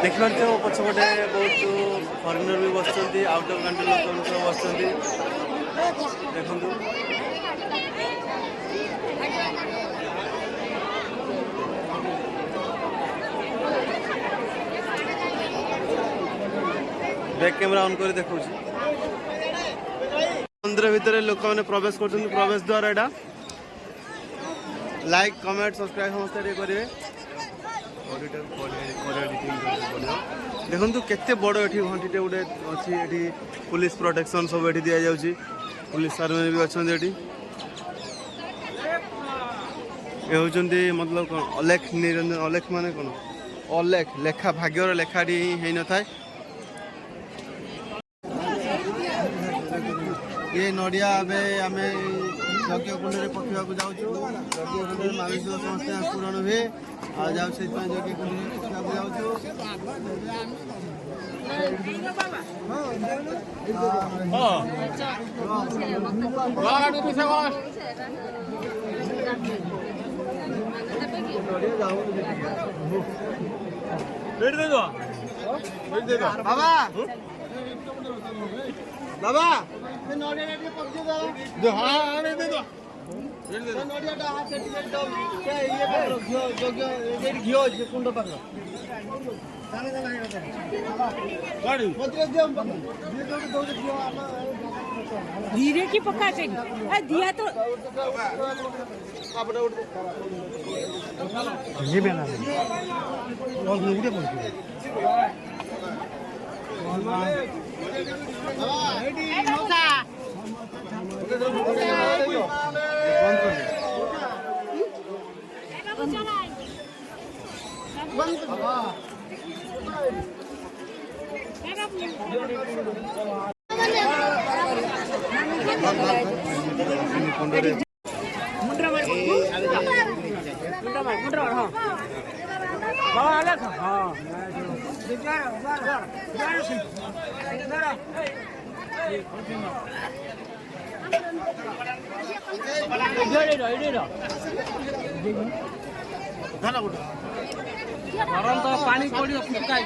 देखिपे पछपटे बहुत फरेनर भी बस आउट ऑफ कंट्री लोक सब बस देखु बैक कैमेरा ऑन कर देखो मंदिर भितर लोक मैंने प्रवेश कर प्रवेश द्वार एटा लाइक कमेंट सब्सक्राइब समस्त करेंगे देखो केते बड़ ये घंटीटे गोटे अच्छी पुलिस प्रोटेक्शन सब ये दि जाऊँगी पुलिस सार मैंने भी अच्छा ये होती मतलब कौन अलेख निरंजन अलेख माने कौन अलेख लेखा भाग्यर लेखाटी ही न था ये नड़िया आम यज्ञ कुंड में पकड़ा जाऊँ यज्ञ कुंड में मानसिक समस्या पूरण हुए आ जाऊ से यज्ञ कुंड में पकड़ा जाऊँ बाबा बाबा नड़िया हाँ दे दो नड़िया हाथ से घी कुंड पाख धीरे की पक्का दिया तो ये बना गरम तो पानी पड़ी बेटा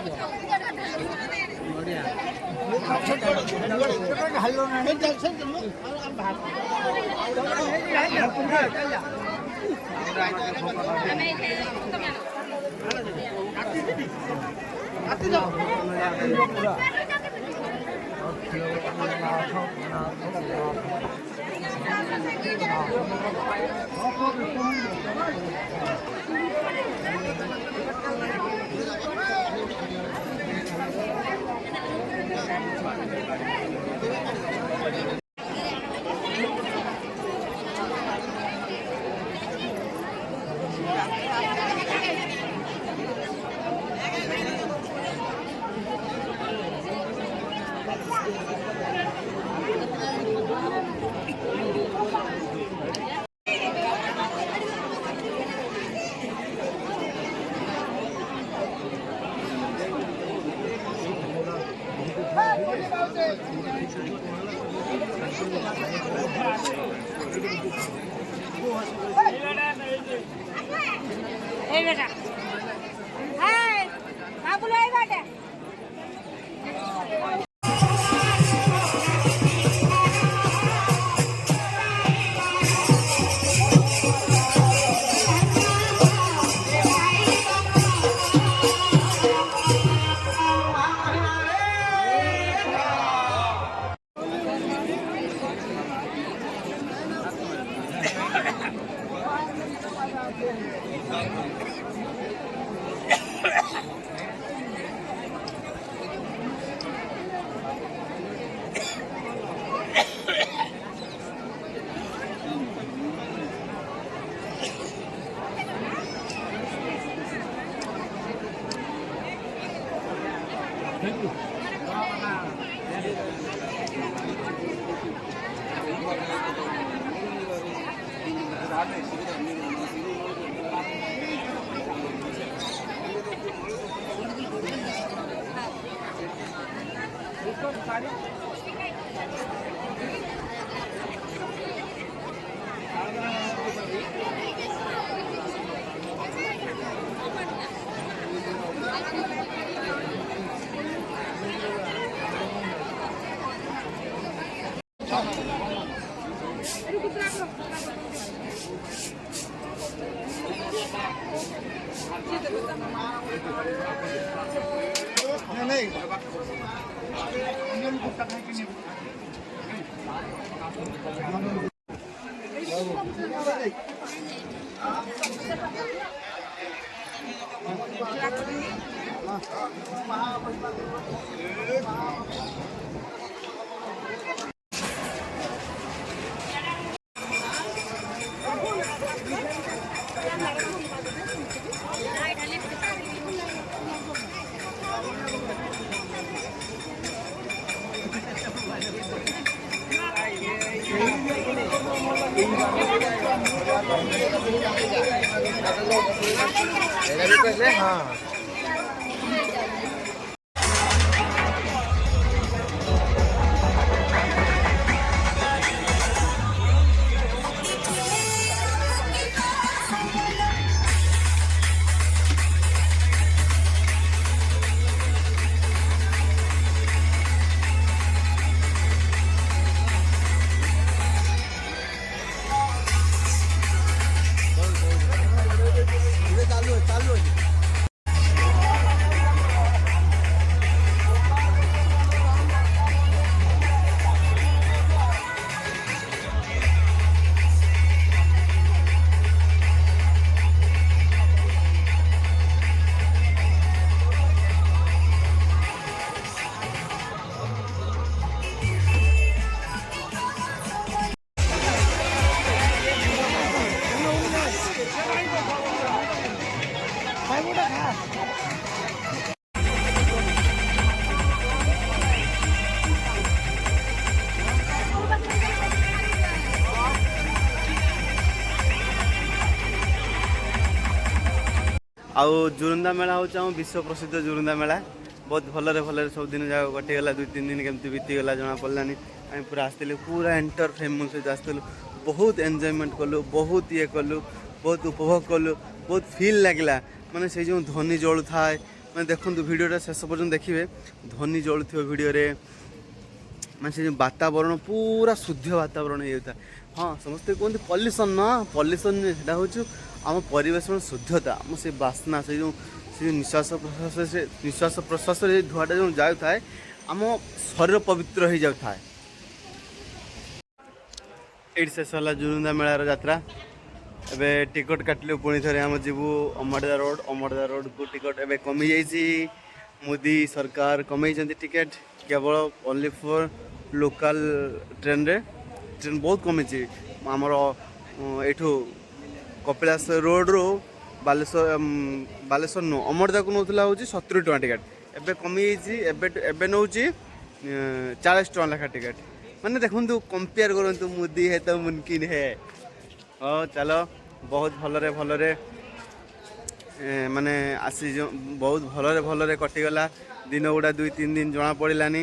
आउ जुरुंदा मेला हूँ आम विश्व प्रसिद्ध जुरुंदा मेला बहुत भलरे भलरे सब दिन जाओ कटिगला 2-3 दिन केमती बीतीगला जना पड़लानी आम पूरा आसलु पूरा एंटर फैमिली सहित आसलु बहुत एंजॉयमेंट कलु बहुत ये कलु बहुत उपभोग कलु बहुत फील लगला माने से जो ध्वनि जलु थाए मैंने देखो भिडियोटा शेष पर्यटन देखिए ध्वनि जलुथ भिडियो मैं से वातावरण पूरा शुद्ध वातावरण होता हाँ समस्ते कहते पल्यूसन ना पल्यूसन से हूँ आम परिवेश शुद्धता आम से बास्ना से जो निश्वास प्रश्वास धुआटा जो जाए आम शरीर पवित्र हो जाए ये शेष है जुरुंदा मेलार यात्रा एबे टिकट काटिलु पुणी थे आम जीवु अमरदा रोड को टिकट एबे कमी जाइए मोदी सरकार कमे टिकेट केवल ओनली फॉर लोकल ट्रेन बहुत कमी आमर एठू कपिलास रोड रो बालेश्वर नु अमरदा को नौला हूँ 70 टका टिकेट एबे कमी एबे नौ 40 टका लेखा टिकेट माने देखु कंपेयर करूँ मोदी है तो मुमकिन है हाँ चलो बहुत भलरे भलरे माने आसी जो बहुत भलरे भलरे कटिगला दिन गुड़ा 2-3 दिन जना पड़ानी